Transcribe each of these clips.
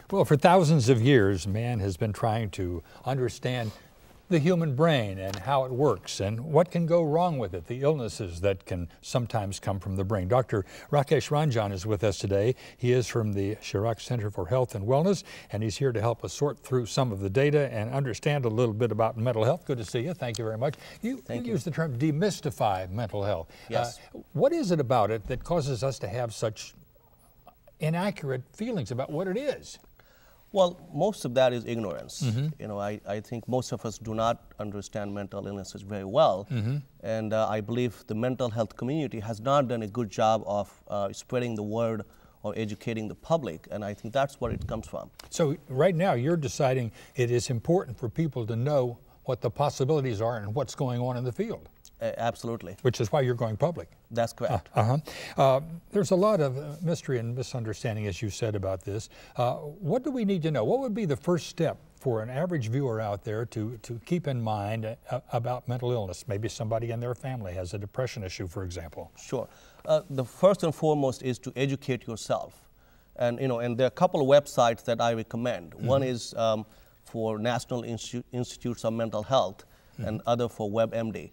Well, for thousands of years, man has been trying to understand the human brain and how it works and what can go wrong with it, the illnesses that can sometimes come from the brain. Dr. Rakesh Ranjan is with us today. He is from the Chirac Center for Health and Wellness, and he's here to help us sort through some of the data and understand a little bit about mental health. Good to see you. Thank you very much. You use the term demystify mental health. Yes. What is it about it that causes us to have such inaccurate feelings about what it is? Well, most of that is ignorance. You know, I think most of us do not understand mental illnesses very well, and I believe the mental health community has not done a good job of spreading the word or educating the public, and I think that's where it comes from. So right now you're deciding it is important for people to know what the possibilities are and what's going on in the field. Absolutely. Which is why you're going public. That's correct. There's a lot of mystery and misunderstanding, as you said, about this. What do we need to know? What would be the first step for an average viewer out there to keep in mind about mental illness? Maybe somebody in their family has a depression issue, for example. Sure. The first and foremost is to educate yourself. And, you know, and there are a couple of websites that I recommend. One is for National Institutes of Mental Health, and other for WebMD.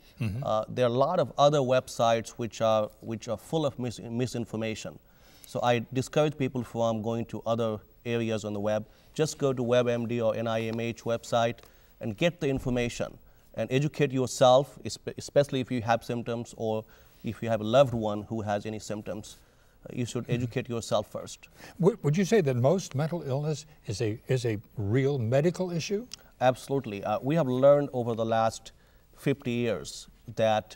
There are a lot of other websites which are full of misinformation. So I discourage people from going to other areas on the web. Just go to WebMD or NIMH website and get the information and educate yourself, especially if you have symptoms or if you have a loved one who has any symptoms. You should educate yourself first. Would you say that most mental illness is a real medical issue? Absolutely. We have learned over the last 50 years that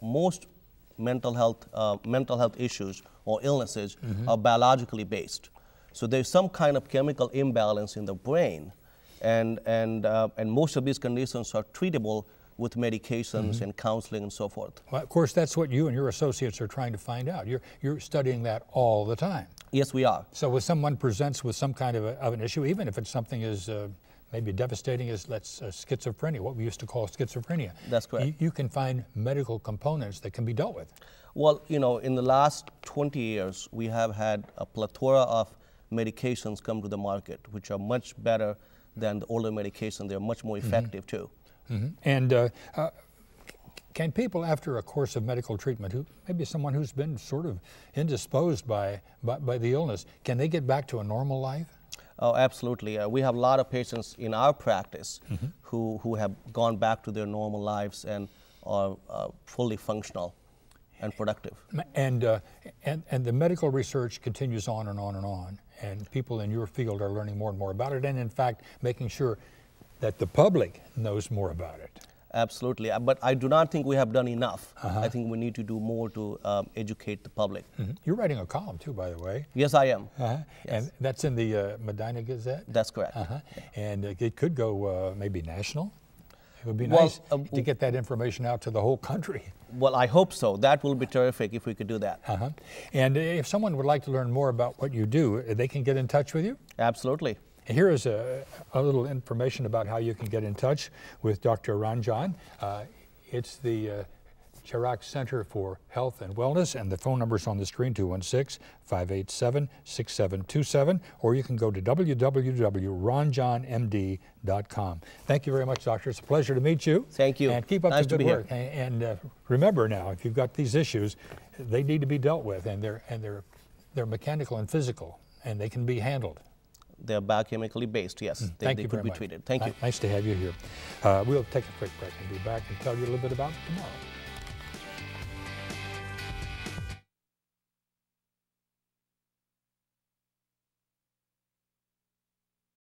most mental health issues or illnesses are biologically based. So there's some kind of chemical imbalance in the brain, and most of these conditions are treatable with medications and counseling and so forth. Well, of course, that's what you and your associates are trying to find out. You're studying that all the time. Yes, we are. So if someone presents with some kind of an issue, even if it's something as maybe devastating as schizophrenia, what we used to call schizophrenia. That's correct. You can find medical components that can be dealt with. Well, you know, in the last 20 years, we have had a plethora of medications come to the market, which are much better than the older medication. They're much more effective too. And can people, after a course of medical treatment, maybe someone who's been sort of indisposed by the illness, can they get back to a normal life? Oh, absolutely. We have a lot of patients in our practice who have gone back to their normal lives and are fully functional and productive. And the medical research continues on and on and on, and people in your field are learning more and more about it, and in fact making sure that the public knows more about it. Absolutely, but I do not think we have done enough. I think we need to do more to educate the public. You're writing a column too, by the way. Yes, I am. Yes. And that's in the Medina Gazette? That's correct. And it could go maybe national? It would be nice to get that information out to the whole country. Well, I hope so. That will be terrific if we could do that. And if someone would like to learn more about what you do, they can get in touch with you? Absolutely. Here is a little information about how you can get in touch with Dr. Ranjan. It's the Chirac Center for Health and Wellness, and the phone number is on the screen, 216-587-6727, or you can go to www.ranjanmd.com. Thank you very much, Doctor. It's a pleasure to meet you. Thank you. And keep up nice the good work. Here. And remember now, if you've got these issues, they need to be dealt with, and they're mechanical and physical, and they can be handled. They're biochemically based, yes. They could be treated. Thank you. Nice to have you here. We'll take a quick break and be back and tell you a little bit about tomorrow.